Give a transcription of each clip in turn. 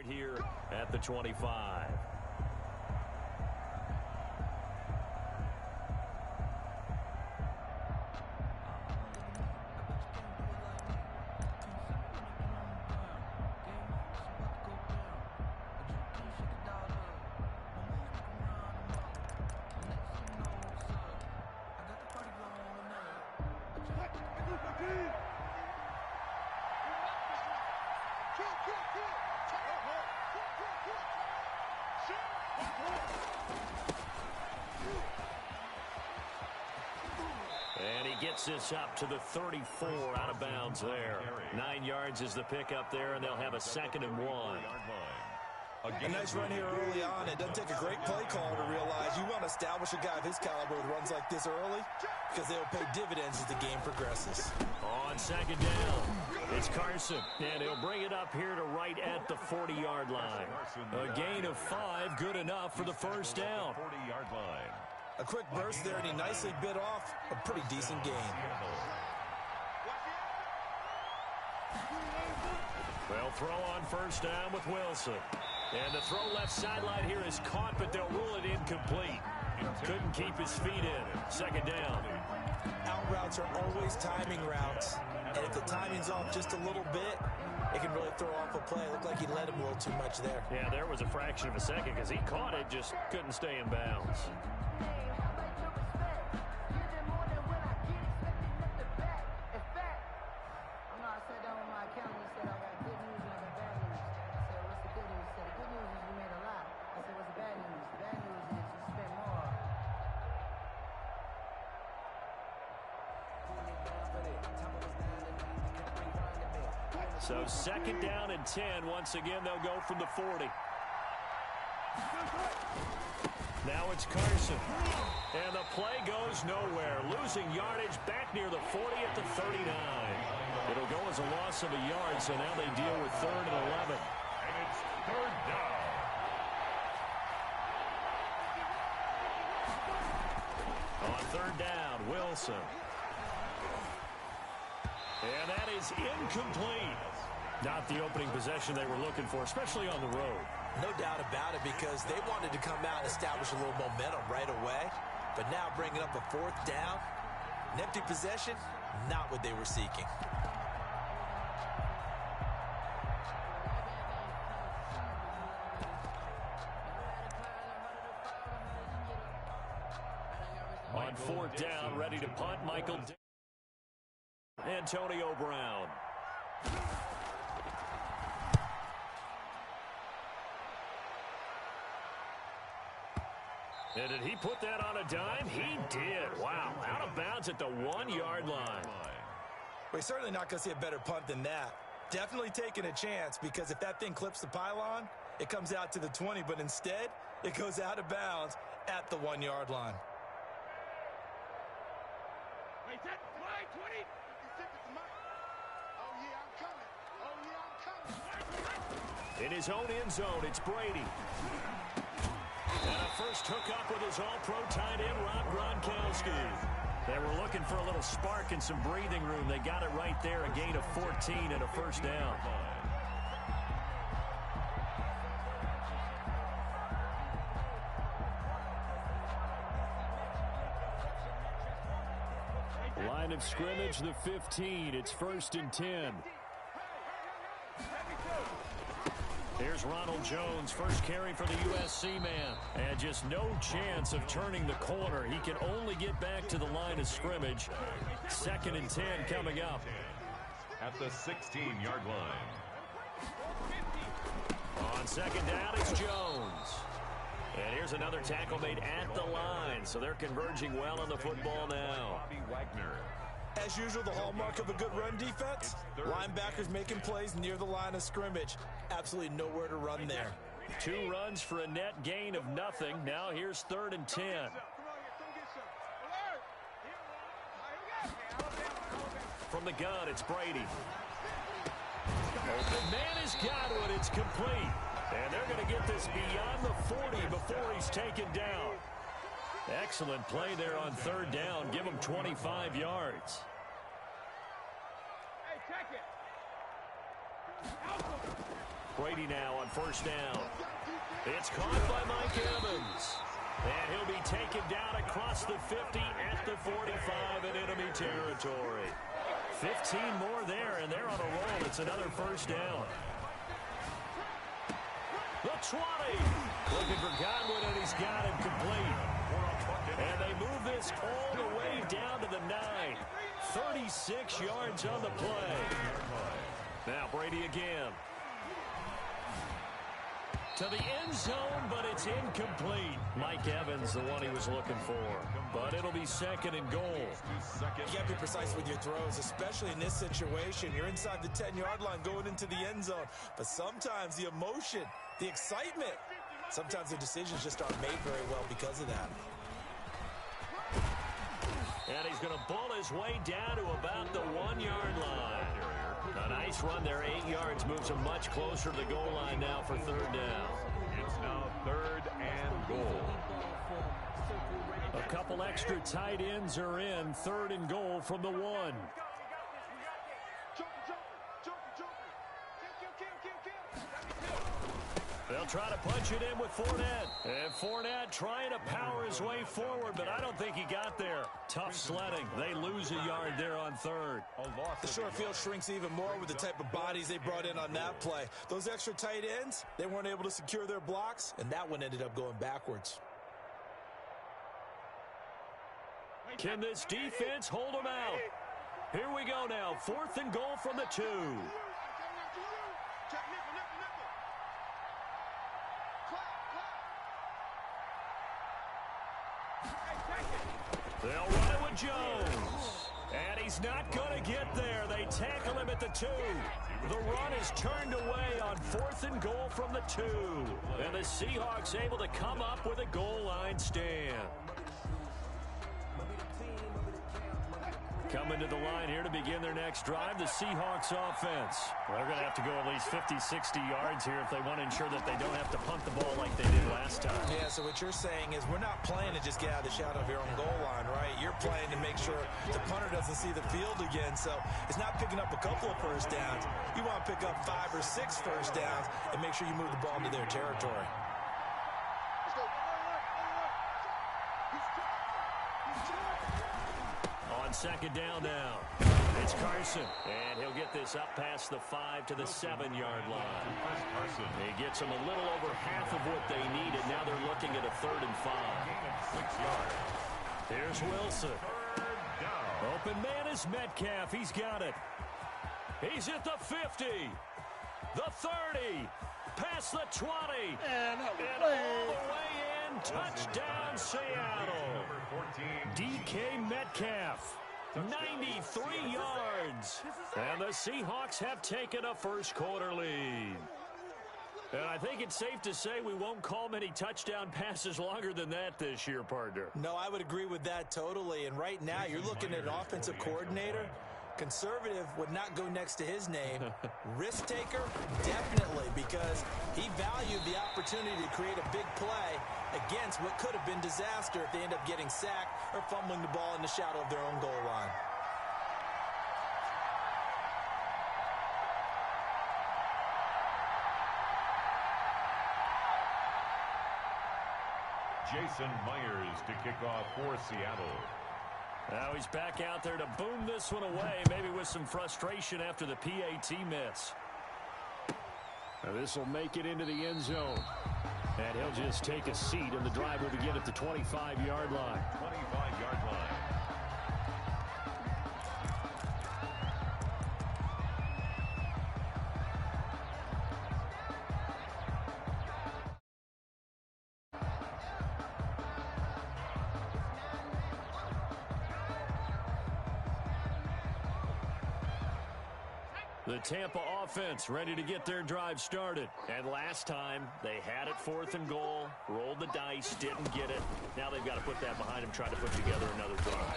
start here at the 25. And he gets this up to the 34 out of bounds there. 9 yards is the pickup there, and they'll have a 2nd and 1. A nice run here early on. It doesn't take a great play caller to realize you want to establish a guy of his caliber with runs like this early because they'll pay dividends as the game progresses. On 2nd down, it's Carson, and he'll bring it up here to right at the 40-yard line. A gain of 5, good enough for the first down. 40-yard line. A quick burst there, and he nicely bit off a pretty decent gain. They'll throw on first down with Wilson. And the throw left sideline here is caught, but they'll rule it incomplete. Couldn't keep his feet in. 2nd down. Out routes are always timing routes. And if the timing's off just a little bit, it can really throw off a play. It looked like he let him a little too much there. Yeah, there was a fraction of a second because he caught it, just couldn't stay in bounds. So 2nd down and 10. Once again, they'll go from the 40. Now it's Carson. And the play goes nowhere. Losing yardage back near the 40 at the 39. It'll go as a loss of a yard, so now they deal with 3rd and 11. And it's 3rd down. On 3rd down, Wilson. And that is incomplete. Not the opening possession they were looking for, especially on the road. No doubt about it, because they wanted to come out and establish a little momentum right away. But now bringing up a 4th down, an empty possession, not what they were seeking. On 4th down, ready to punt, Michael Antonio Brown. And did he put that on a dime? He did. Wow. Out of bounds at the 1-yard line. We're certainly not going to see a better punt than that. Definitely taking a chance, because if that thing clips the pylon, it comes out to the 20, but instead, it goes out of bounds at the 1-yard line. In his own end zone, it's Brady. And a first hookup with his all-pro tight end, Rob Gronkowski. They were looking for a little spark and some breathing room. They got it right there, a gain of 14 and a first down. Line of scrimmage, the 15. It's 1st and 10. Here's Ronald Jones, first carry for the USC man. And just no chance of turning the corner. He can only get back to the line of scrimmage. 2nd and 10 coming up. At the 16-yard line. On 2nd down, it's Jones. And here's another tackle made at the line. So they're converging well on the football now. Bobby Wagner. As usual, the hallmark of a good run defense, linebackers making plays near the line of scrimmage. Absolutely nowhere to run there. 2 runs for a net gain of nothing. Now here's 3rd and 10. From the gun, it's Brady. Open man has got it. It's complete. And they're going to get this beyond the 40 before he's taken down. Excellent play there on 3rd down. Give him 25 yards. Brady now on first down. It's caught by Mike Evans. And he'll be taken down across the 50 at the 45 in enemy territory. 15 more there, and they're on a roll. It's another first down. The 20. Looking for Godwin, and he's got him complete. And they move this all the way down to the 9. 36 yards on the play. Now Brady again. To the end zone, but it's incomplete. Mike Evans, the one he was looking for. But it'll be second and goal. You got to be precise with your throws, especially in this situation. You're inside the 10-yard line going into the end zone. But sometimes the emotion, the excitement, sometimes the decisions just aren't made very well because of that. And he's going to bull his way down to about the 1-yard line. A nice run there, 8 yards, moves him much closer to the goal line now for third down. It's now third and goal. A couple extra tight ends are in, third and goal from the 1. They'll try to punch it in with Fournette. And Fournette trying to power his way forward, but I don't think he got there. Tough sledding. They lose a yard there on third. The short field shrinks even more with the type of bodies they brought in on that play. Those extra tight ends, they weren't able to secure their blocks, and that one ended up going backwards. Can this defense hold them out? Here we go now. Fourth and goal from the 2. They'll run it with Jones. And he's not going to get there. They tackle him at the 2. The run is turned away on fourth and goal from the 2. And the Seahawks able to come up with a goal line stand. Coming to the line here to begin their next drive, the Seahawks offense. They're going to have to go at least 50, 60 yards here if they want to ensure that they don't have to punt the ball like they did last time. Yeah, so what you're saying is we're not playing to just get out of the shadow of your own goal line, right? You're playing to make sure the punter doesn't see the field again. So it's not picking up a couple of first downs. You want to pick up 5 or 6 first downs and make sure you move the ball into their territory. Second down now. It's Carson, and he'll get this up past the 5 to the 7-yard line. He gets them a little over half of what they needed. Now they're looking at a 3rd and 5. Here's Wilson. Open man is Metcalf. He's got it. He's at the 50, the 30, past the 20, and all the way in. Touchdown, Seattle. DK Metcalf. 93 yards. And the Seahawks have taken a first quarter lead. And I think it's safe to say we won't call many touchdown passes longer than that this year, partner. No, I would agree with that totally. And right now you're looking at an offensive coordinator. Conservative would not go next to his name. Risk taker, definitely, because he valued the opportunity to create a big play against what could have been disaster if they end up getting sacked or fumbling the ball in the shadow of their own goal line. Jason Myers to kick off for Seattle. Now he's back out there to boom this one away, maybe with some frustration after the PAT miss. Now this will make it into the end zone. And he'll just take a seat, and the drive will begin at the 25-yard line. 25-yard line. The Tampa offense ready to get their drive started. And last time, they had it 4th and goal, rolled the dice, didn't get it. Now they've got to put that behind them, try to put together another drive.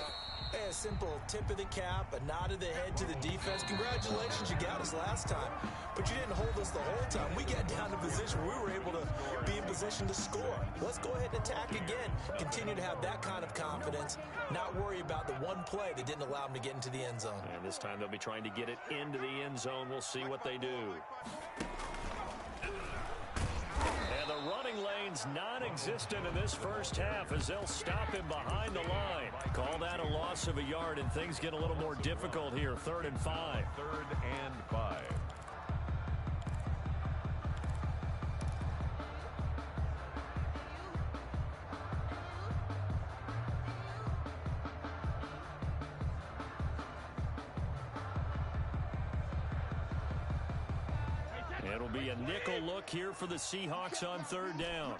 Hey, a simple tip of the cap, a nod of the head to the defense. Congratulations, you got us last time. But you didn't hold us the whole time. We got down to position where we were able to be in position to score. Let's go ahead and attack again. Continue to have that kind of confidence. Not worry about the one play that didn't allow them to get into the end zone. And this time they'll be trying to get it into the end zone. We'll see what they do. remains non-existent in this first half as they'll stop him behind the line. Call that a loss of a yard, and things get a little more difficult here. 3rd and 5. 3rd and 5. It'll be a nickel look here for the Seahawks on 3rd down.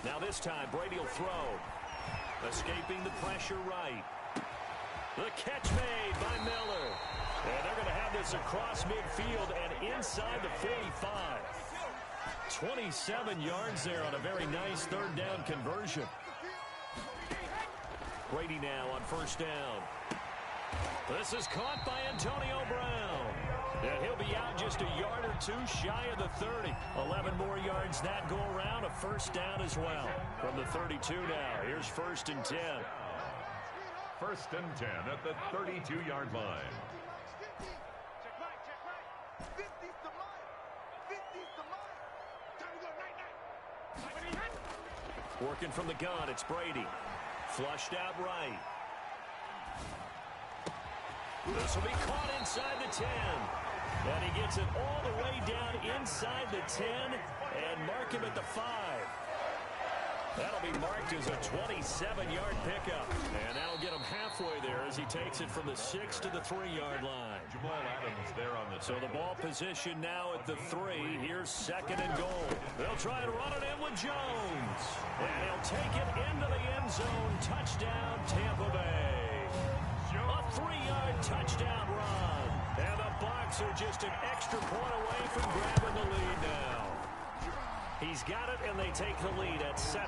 Now this time, Brady will throw. Escaping the pressure right. The catch made by Miller. And they're going to have this across midfield and inside the 45. 27 yards there on a very nice 3rd down conversion. Brady now on 1st down. This is caught by Antonio Brown. And he'll be out just a yard or two shy of the 30. 11 more yards that go around. A 1st down as well. From the 32 now. Here's 1st and 10. 1st and 10 at the 32-yard line. Working from the gun, it's Brady. Flushed out right. This will be caught inside the 10. And he gets it all the way down inside the 10 and mark him at the 5. That'll be marked as a 27-yard pickup. And that'll get him halfway there as he takes it from the 6 to the 3-yard line. Jamal Adams there on the So the ball position now at the 3. Here's 2nd and goal. They'll try and run it in with Jones. And he'll take it into the end zone. Touchdown, Tampa Bay. A 3-yard touchdown run. And the Bucs are just an extra point away from grabbing the lead now. He's got it, and they take the lead at 7-6.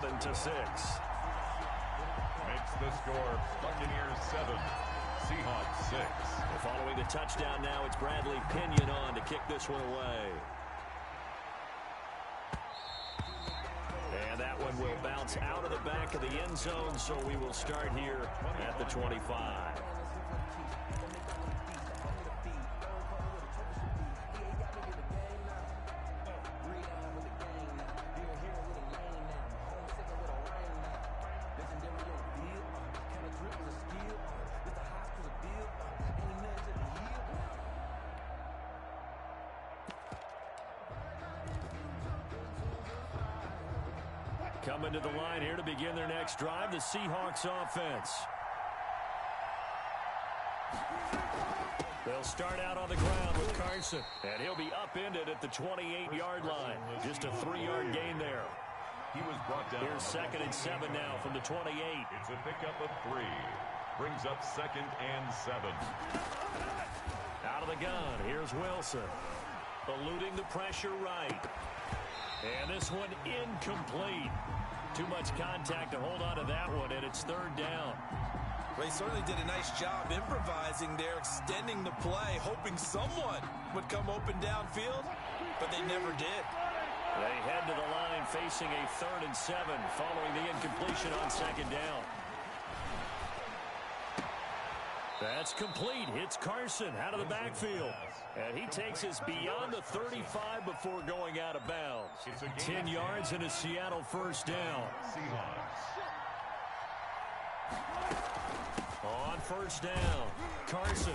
Makes the score Buccaneers 7, Seahawks 6. Following the touchdown now, it's Bradley Pinion on to kick this one away. And that one will bounce out of the back of the end zone, so we will start here at the 25. Coming to the line here to begin their next drive, the Seahawks offense. They'll start out on the ground with Carson, and he'll be upended at the 28-yard line. Just a 3-yard gain there. He was brought down. Here's 2nd and 7 now from the 28. It's a pickup of 3. Brings up 2nd and 7. Out of the gun, here's Wilson. Eluding the pressure right. And this one incomplete. Too much contact to hold on to that one, and it's 3rd down. Well, he certainly did a nice job improvising there, extending the play, hoping someone would come open downfield, but they never did. They head to the line facing a 3rd and 7 following the incompletion on 2nd down. That's complete. Hits Carson out of the backfield. And he takes us beyond the 35 before going out of bounds. 10 yards and a Seattle 1st down. Seahawks. On 1st down, Carson.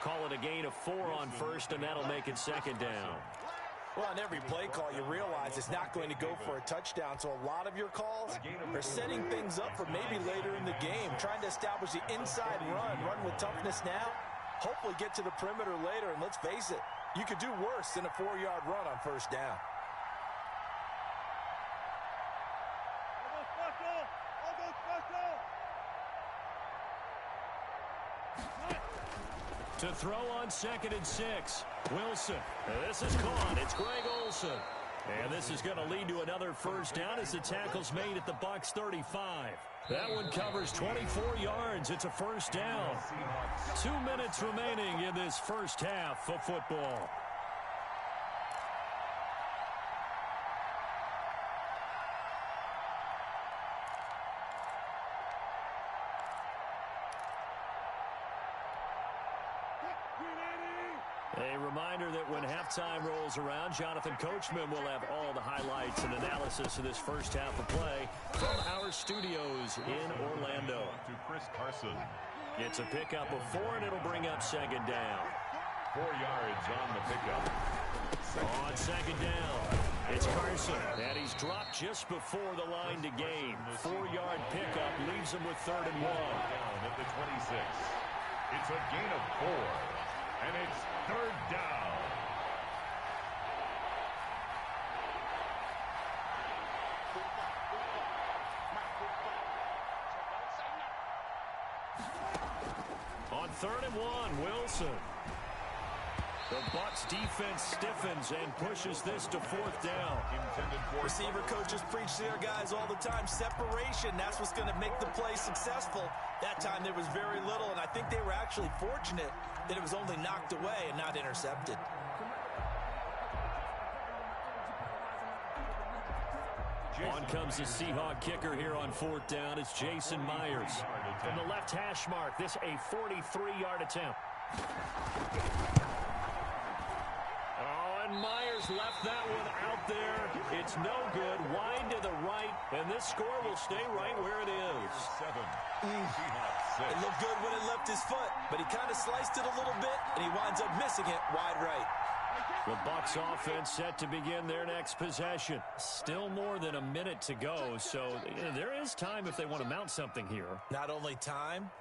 Call it a gain of 4 on 1st, and that'll make it 2nd down. Well, on every play call, you realize it's not going to go for a touchdown, so a lot of your calls are setting things up for maybe later in the game, trying to establish the inside run with toughness now, hopefully get to the perimeter later, and let's face it, you could do worse than a 4-yard run on 1st down. To throw on 2nd and 6. Wilson. This is caught. It's Greg Olsen. And this is going to lead to another 1st down as the tackle's made at the Bucs 35. That one covers 24 yards. It's a 1st down. 2 minutes remaining in this first half of football. A reminder that when halftime rolls around, Jonathan Coachman will have all the highlights and analysis of this first half of play from our studios in Orlando. To Chris Carson. It's a pickup of 4, and it'll bring up second down. 4 yards on the pickup. On second down, it's Carson, and he's dropped just before the line to gain. 4-yard pickup leaves him with 3rd and 1. Down at the 26. It's a gain of 4, and it's 3rd down. On 3rd and 1, Wilson. The Bucs defense stiffens and pushes this to 4th down. Receiver coaches preach to their guys all the time. Separation, that's what's going to make the play successful. That time there was very little, and I think they were actually fortunate that it was only knocked away and not intercepted. On comes the Seahawk kicker here on 4th down. It's Jason Myers. From the left hash mark, this a 43-yard attempt. And Myers left that one out there. It's no good. Wide to the right, and this score will stay right where it is. 7. It looked good when it left his foot, but he kind of sliced it a little bit, and he winds up missing it wide right. The Bucs offense set to begin their next possession. Still more than a minute to go, so there is time if they want to mount something here. Not only time,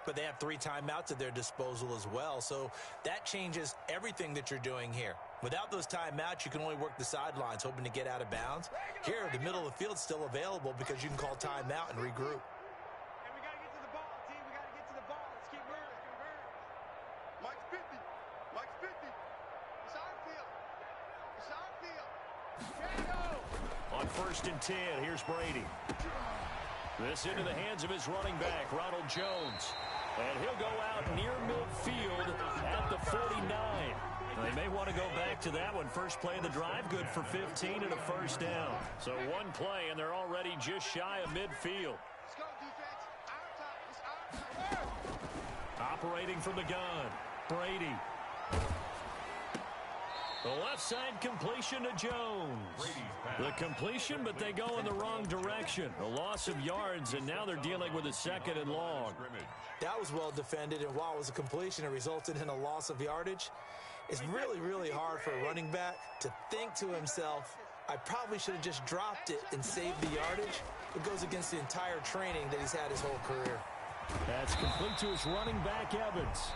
but they have 3 timeouts at their disposal as well, so that changes everything that you're doing here. Without those timeouts, you can only work the sidelines, hoping to get out of bounds. Here, the middle of the field's still available because you can call timeout and regroup. And we got to get to the ball, team. We got to get to the ball. Let's keep moving. Mike's 50. Mike's 50. It's our field. It's our field. On 1st and 10, here's Brady. This into the hands of his running back, Ronald Jones. And he'll go out near midfield at the 49. They may want to go back to that one. First play of the drive, good for 15 and a 1st down. So one play, and they're already just shy of midfield. Let's go, defense. Our time. It's our time. Operating from the gun, Brady. The left side completion to Jones. The completion, but they go in the wrong direction. A loss of yards, and now they're dealing with a 2nd and long. That was well defended, and while it was a completion, it resulted in a loss of yardage. It's really, really hard for a running back to think to himself, I probably should have just dropped it and saved the yardage. It goes against the entire training that he's had his whole career. That's complete to his running back, Evans.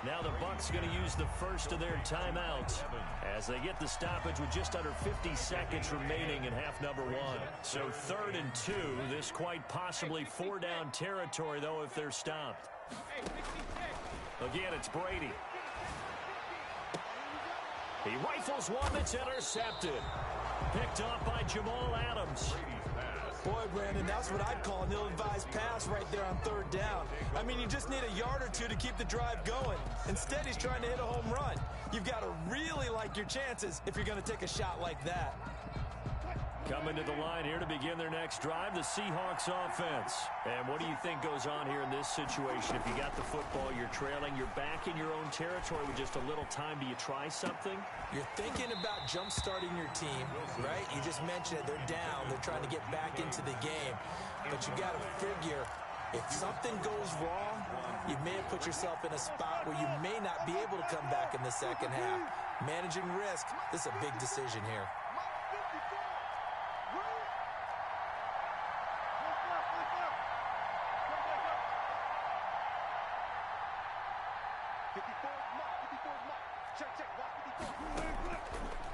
Now the Bucs going to use the first of their timeouts as they get the stoppage with just under 50 seconds remaining in half number 1. So 3rd and 2. This quite possibly 4-down territory, though, if they're stopped. Again, it's Brady. He rifles one that's intercepted. Picked off by Jamal Adams. Boy, Brandon, that's what I'd call an ill-advised pass right there on 3rd down. I mean, you just need a yard or 2 to keep the drive going. Instead, he's trying to hit a home run. You've got to really like your chances if you're going to take a shot like that. Coming to the line here to begin their next drive, the Seahawks offense. And what do you think goes on here in this situation? If you got the football, you're trailing, you're back in your own territory with just a little time. Do you try something? You're thinking about jump-starting your team, right? You just mentioned it. They're down. They're trying to get back into the game. But you got to figure, if something goes wrong, you may have put yourself in a spot where you may not be able to come back in the second half. Managing risk, this is a big decision here.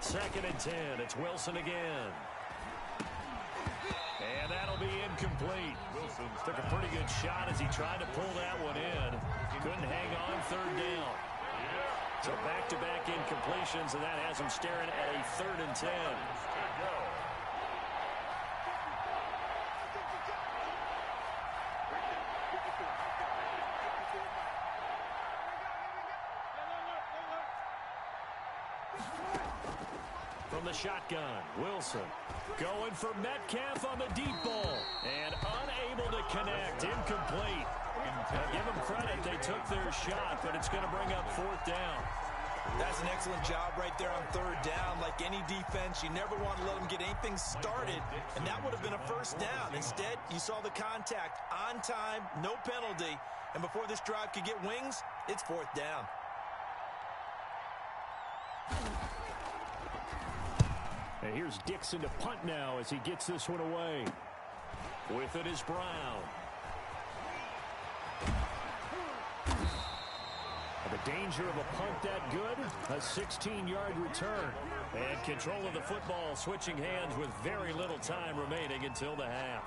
Second and 10. It's Wilson again. And that'll be incomplete. Wilson took a pretty good shot as he tried to pull that one in. Couldn't hang on 3rd down. So back-to-back incompletions, and that has him staring at a 3rd and 10. From the shotgun, Wilson going for Metcalf on the deep ball and unable to connect. Incomplete. Give them credit, they took their shot, but it's going to bring up 4th down. That's an excellent job right there on third down. Like any defense, you never want to let them get anything started, and that would have been a first down. Instead, you saw the contact on time, no penalty, and before this drive could get wings, it's fourth down. And here's Dixon to punt now as he gets this one away. With it is Brown. The danger of a punt that good, a 16-yard return. And control of the football switching hands with very little time remaining until the half.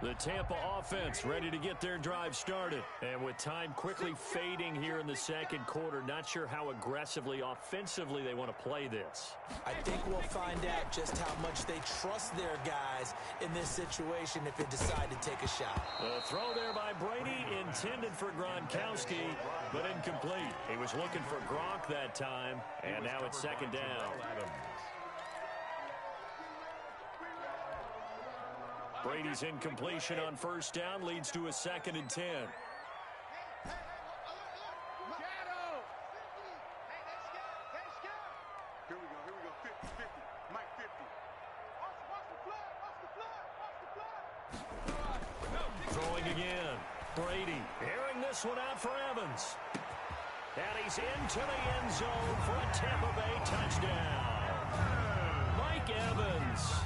The Tampa offense ready to get their drive started. And with time quickly fading here in the second quarter, not sure how aggressively, offensively they want to play this. I think we'll find out just how much they trust their guys in this situation if they decide to take a shot. The throw there by Brady, intended for Gronkowski, but incomplete. He was looking for Gronk that time, and now it's second down. Brady's incompletion on first down leads to a 2nd and 10. Here we go. 50-50. Mike 50. Watch the flood. Throwing again. Brady airing this one out for Evans. And he's into the end zone for a Tampa Bay touchdown. Mike Evans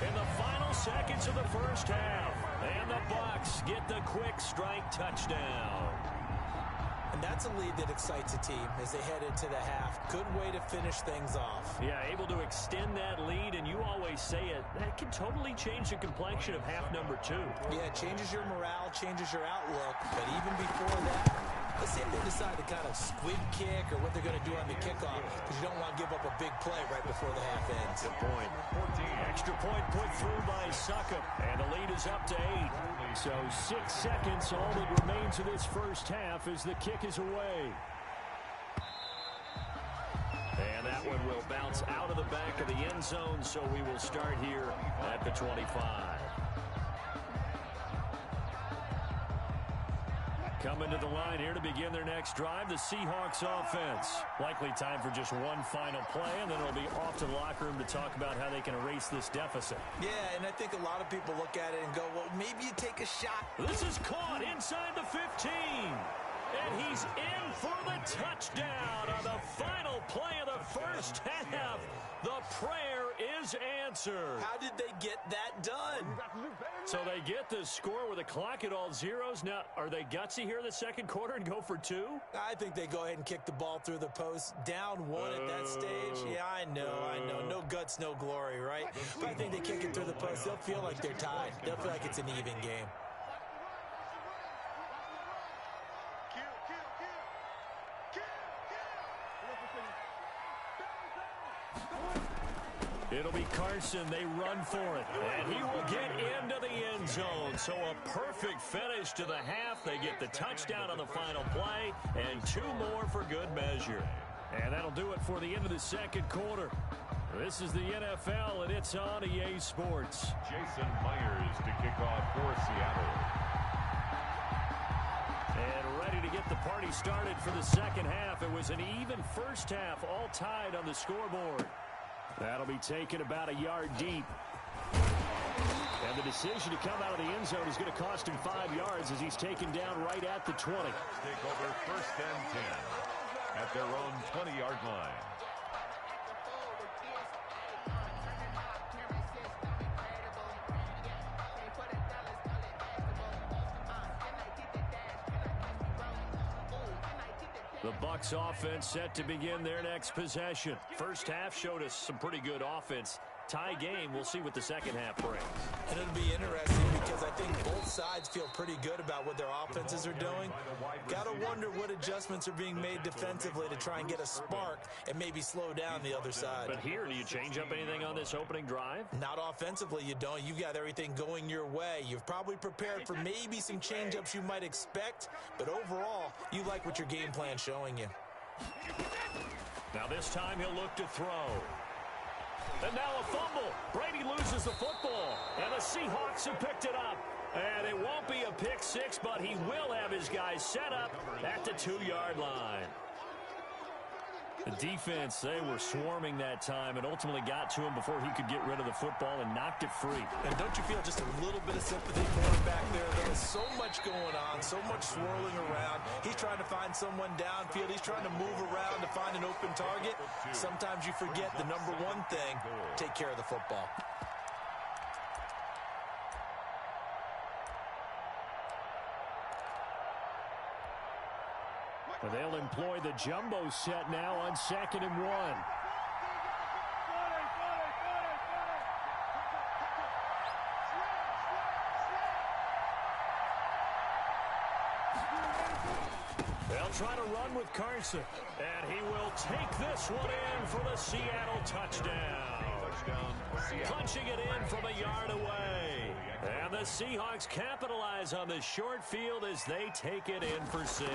in the final seconds of the first half. And the Bucs get the quick strike touchdown. And that's a lead that excites a team as they head into the half. Good way to finish things off. Yeah, able to extend that lead, and you always say it, that can totally change the complexion of half number 2. Yeah, it changes your morale, changes your outlook. But even before that, let's see if they decide to kind of squib kick or what they're going to do on the kickoff, because you don't want to give up a big play right before the half ends. Good point. Extra point put through by Succop, and the lead is up to 8. So 6 seconds, all that remains of this first half as the kick is away. And that one will bounce out of the back of the end zone, so we will start here at the 25. Coming to the line here to begin their next drive, the Seahawks offense. Likely time for just one final play, and then it'll be off to the locker room to talk about how they can erase this deficit. Yeah, and I think a lot of people look at it and go, well, maybe you take a shot. This is caught inside the 15. And he's in for the touchdown on the final play of the first half. The prayer is answered. How did they get that done? So they get the score with a clock at all zeros. Now, are they gutsy here in the second quarter and go for 2? I think they go ahead and kick the ball through the post. Down 1 at that stage. Yeah, I know. No guts, no glory, right? But I think they kick it through the post. They'll feel like they're tied. They'll feel like it's an even game. It'll be Carson. They run for it. And he will get into the end zone. So a perfect finish to the half. They get the touchdown on the final play. And 2 more for good measure. And that'll do it for the end of the second quarter. This is the NFL, and it's on EA Sports. Jason Myers to kick off for Seattle. And ready to get the party started for the second half. It was an even first half, all tied on the scoreboard. That'll be taken about a yard deep. And the decision to come out of the end zone is going to cost him 5 yards as he's taken down right at the 20. Take over 1st and 10 at their own 20-yard line. The Bucs offense set to begin their next possession. First half showed us some pretty good offense. Tie game. We'll see what the second half brings. And it'll be interesting because I think both sides feel pretty good about what their offenses are doing. Got to wonder what adjustments are being made defensively to try and get a spark and maybe slow down the other side. But here, do you change up anything on this opening drive? Not offensively, you don't. You got everything going your way. You've probably prepared for maybe some change-ups you might expect, but overall, you like what your game plan's showing you. Now this time he'll look to throw. And now a fumble. Brady loses the football. And the Seahawks have picked it up. And it 6, but he will have his guys set up at the 2-yard line. The defense, they were swarming that time and ultimately got to him before he could get rid of the football and knocked it free. And don't you feel just a little bit of sympathy for him back there? There is so much going on, so much swirling around. He's trying to find someone downfield. He's trying to move around to find an open target. Sometimes you forget the number one thing, take care of the football. But they'll employ the jumbo set now on 2nd and 1. They'll try to run with Carson, and he will take this one in for the Seattle touchdown. Punching it in from a yard away. And the Seahawks capitalize on the short field as they take it in for 6.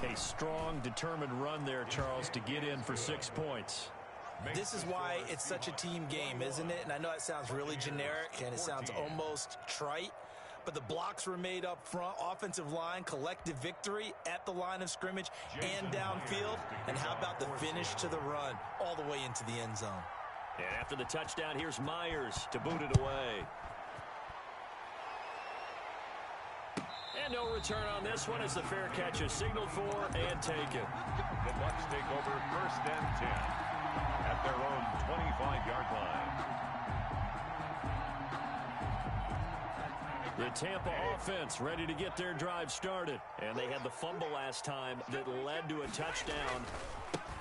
A strong, determined run there, Charles, to get in for 6 points. This is why it's such a team game, isn't it? And I know it sounds really generic and it sounds almost trite, but the blocks were made up front, offensive line, collective victory at the line of scrimmage and downfield. And how about the finish to the run all the way into the end zone? And after the touchdown, here's Myers to boot it away. And no return on this one as the fair catch is signaled for and taken. The Bucs take over 1st and 10 at their own 25-yard line. The Tampa offense ready to get their drive started. And they had the fumble last time that led to a touchdown.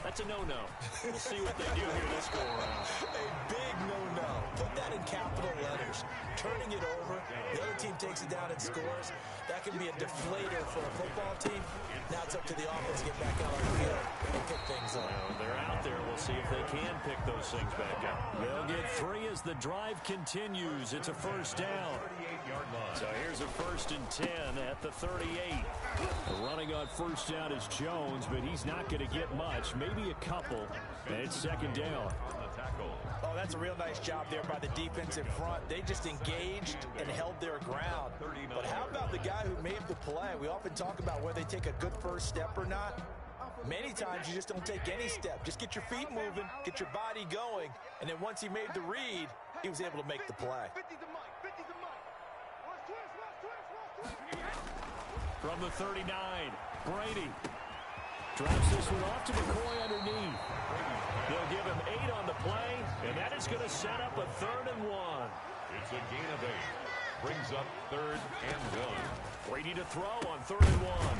That's a no-no. We'll see what they do here this go-around. A big no-no. Put that in capital letters. Turning it over, the other team takes it down and scores. That can be a deflator for a football team. Now it's up to the offense to get back out on the field and pick things up. Well, they're out there. We'll see if they can pick those things back up. They'll get 3 as the drive continues. It's a 1st down. So here's a 1st and 10 at the 38. Running on 1st down is Jones, but he's not going to get much. Maybe a couple. And it's 2nd down. Oh, that's a real nice job there by the defense in front. They just engaged and held their ground. But how about the guy who made the play? We often talk about whether they take a good first step or not. Many times you just don't take any step. Just get your feet moving, get your body going, and then once he made the read, he was able to make the play. From the 39, Brady drops this one off to McCoy underneath. They'll give him 8 on the play, and that is going to set up a 3rd and 1. It's a gain of 8. Brings up 3rd and 1. Brady to throw on 3rd and 1.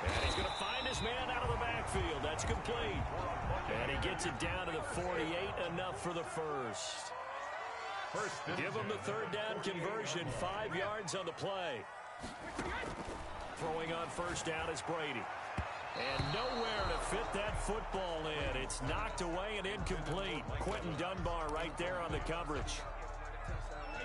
And he's going to find his man out of the backfield. That's complete. And he gets it down to the 48, enough for the first. Give him the 3rd down conversion, 5 yards on the play. Throwing on 1st down is Brady. And nowhere to fit that football in. It's knocked away and incomplete. Quentin Dunbar right there on the coverage.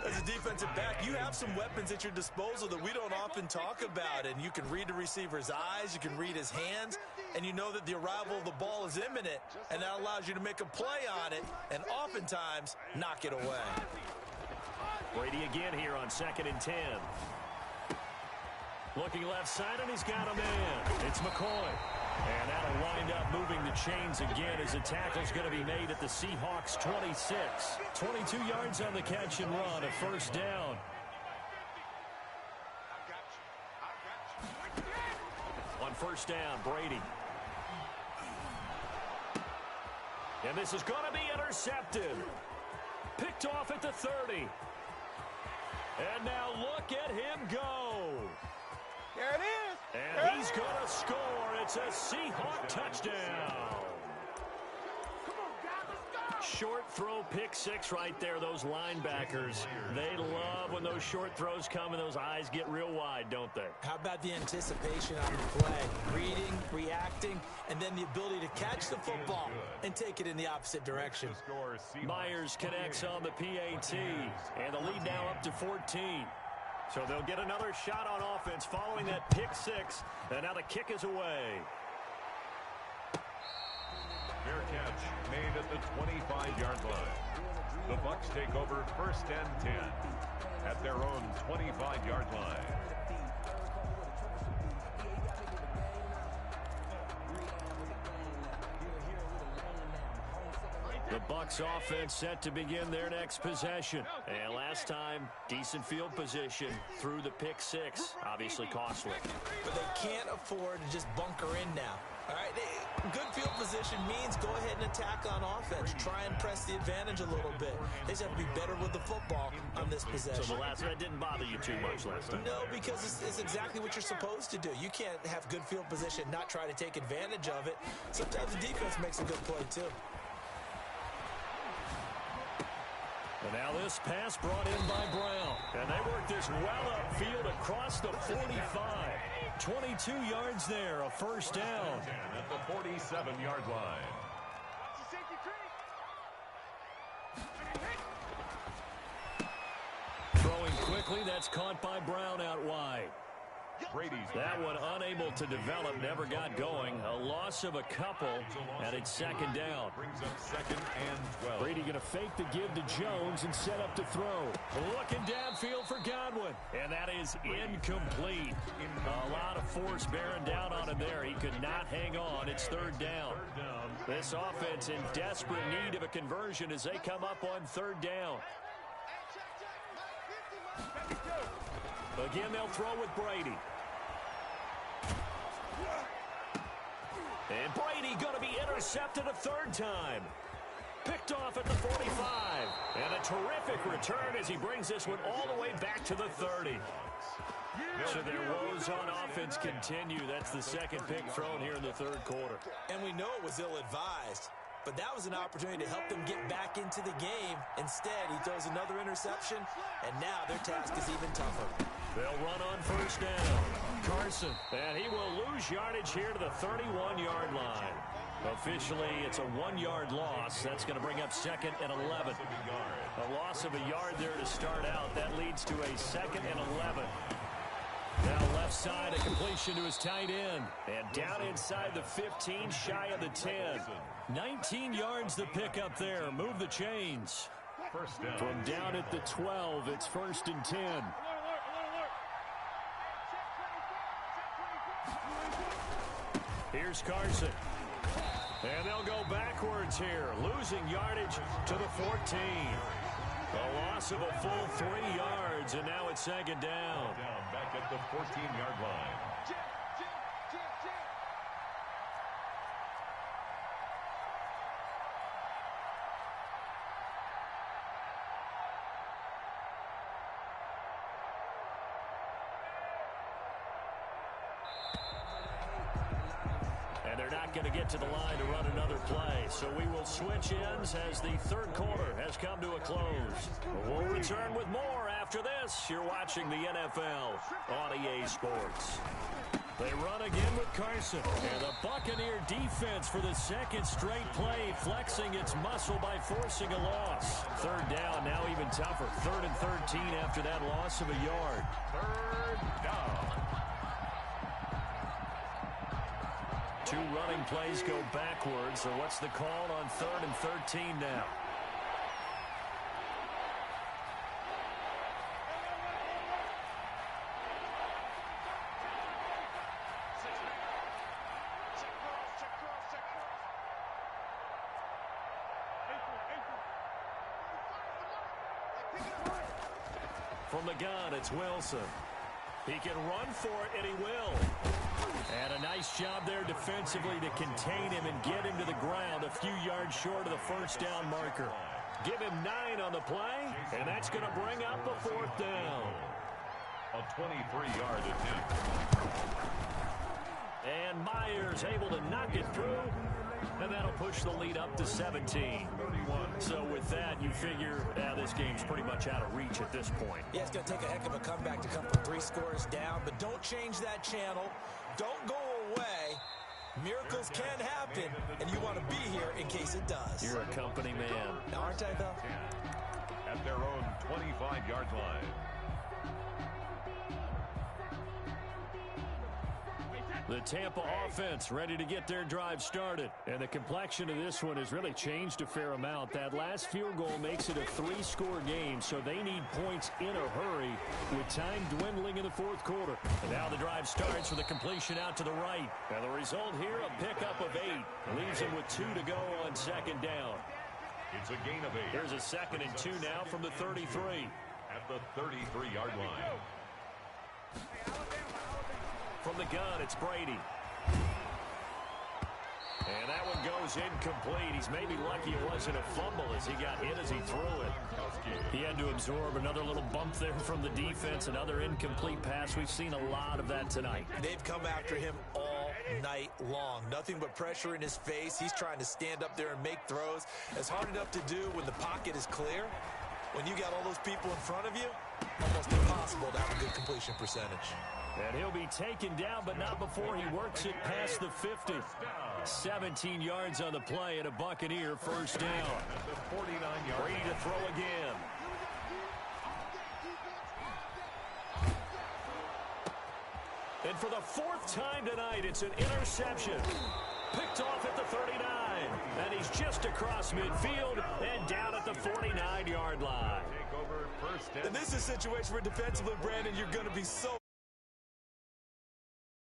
As a defensive back, you have some weapons at your disposal that we don't often talk about. And you can read the receiver's eyes, you can read his hands, and you know that the arrival of the ball is imminent. And that allows you to make a play on it and oftentimes knock it away. Brady again here on 2nd and 10. Looking left side, and he's got a man. It's McCoy. And that'll wind up moving the chains again as the tackle's going to be made at the Seahawks 26. 22 yards on the catch and run, a 1st down. On 1st down, Brady. And this is going to be intercepted. Picked off at the 30. And now look at him go. There it is. And he's going to score. It's a Seahawk touchdown. Come on, guys, let's go. Short throw, pick 6 right there. Those linebackers, they love when those short throws come and those eyes get real wide, don't they? How about the anticipation on the play? Reading, reacting, and then the ability to catch the football and take it in the opposite direction. Myers connects on the PAT, and the lead now up to 14. So they'll get another shot on offense following that pick 6, and now the kick is away. Fair catch made at the 25-yard line. The Bucs take over 1st and 10 at their own 25-yard line. The Bucs offense set to begin their next possession. And last time, decent field position through the pick six. Obviously costly. But they can't afford to just bunker in now. All right, good field position means go ahead and attack on offense. Try and press the advantage a little bit. They just have to be better with the football on this possession. So that didn't bother you too much last time? No, because it's exactly what you're supposed to do. You can't have good field position, not try to take advantage of it. Sometimes the defense makes a good play, too. And now this pass brought in by Brown. And they work this well upfield across the 45. 22 yards there, a first down. At the 47-yard line. Throwing quickly, that's caught by Brown out wide. That one unable to develop, never got going. A loss of a couple, and it's second down. Brings up 2nd and 12. Brady going to fake the give to Jones and set up to throw. Looking downfield for Godwin, and that is incomplete. A lot of force bearing down on him there. He could not hang on. It's third down. This offense in desperate need of a conversion as they come up on third down. Again, they'll throw with Brady. And Brady going to be intercepted a third time. Picked off at the 45. And a terrific return as he brings this one all the way back to the 30. So their woes on offense continue. That's the second pick thrown here in the third quarter. And we know it was ill-advised. But that was an opportunity to help them get back into the game. Instead, he throws another interception, and now their task is even tougher. They'll run on first down. Carson, and he will lose yardage here to the 31-yard line. Officially, it's a 1-yard loss. That's going to bring up 2nd and 11. A loss of a yard there to start out. That leads to a 2nd and 11. Now left side, a completion to his tight end. And down inside the 15, shy of the 10. 19 yards to pick up there. Move the chains. First down. From down at the 12, it's 1st and 10. Here's Carson. And they'll go backwards here. Losing yardage to the 14. A loss of a full 3 yards, and now it's second down. Back at the 14-yard line. And they're not going to get to the line to run another play. So we will switch ends as the third quarter has come to a close. We'll return with more after this. You're watching the NFL on EA Sports. They run again with Carson. And the Buccaneer defense for the second straight play, flexing its muscle by forcing a loss. Third down, now even tougher. 3rd and 13 after that loss of a yard. Third down. 2 running plays go backwards. So what's the call on 3rd and 13 now? From the gun, it's Wilson. He can run for it, and he will. And a nice job there defensively to contain him and get him to the ground a few yards short of the first down marker. Give him 9 on the play, and that's going to bring up a 4th down. A 23-yard attempt. And Myers able to knock it through, and that'll push the lead up to 17. So with that, you figure this game's pretty much out of reach at this point. Yeah, it's going to take a heck of a comeback to come from 3 scores down, but don't change that channel. Don't go away. Miracles can happen, and you want to be here in case it does. You're a company man. Now, aren't I, though? At their own 25-yard line. The Tampa offense ready to get their drive started. And the complexion of this one has really changed a fair amount. That last field goal makes it a 3-score game, so they need points in a hurry with time dwindling in the fourth quarter. And now the drive starts with a completion out to the right. And the result here, a pickup of 8. Leaves them with 2 to go on second down. It's a gain of 8. Here's a 2nd and 2 now from the 33. At the 33-yard line. From the gun, it's Brady. And that one goes incomplete. He's maybe lucky it wasn't a fumble as he got hit as he threw it. He had to absorb another little bump there from the defense, another incomplete pass. We've seen a lot of that tonight. They've come after him all night long. Nothing but pressure in his face. He's trying to stand up there and make throws. It's hard enough to do when the pocket is clear. When you got all those people in front of you, almost impossible to have a good completion percentage. And he'll be taken down, but not before he works it past the 50. 17 yards on the play and a Buccaneer first down. The 49-yard Brady to throw again. And for the 4th time tonight, it's an interception. Picked off at the 39. And he's just across midfield and down at the 49-yard line. Take over first. And this is a situation where defensively, Brandon, you're going to be so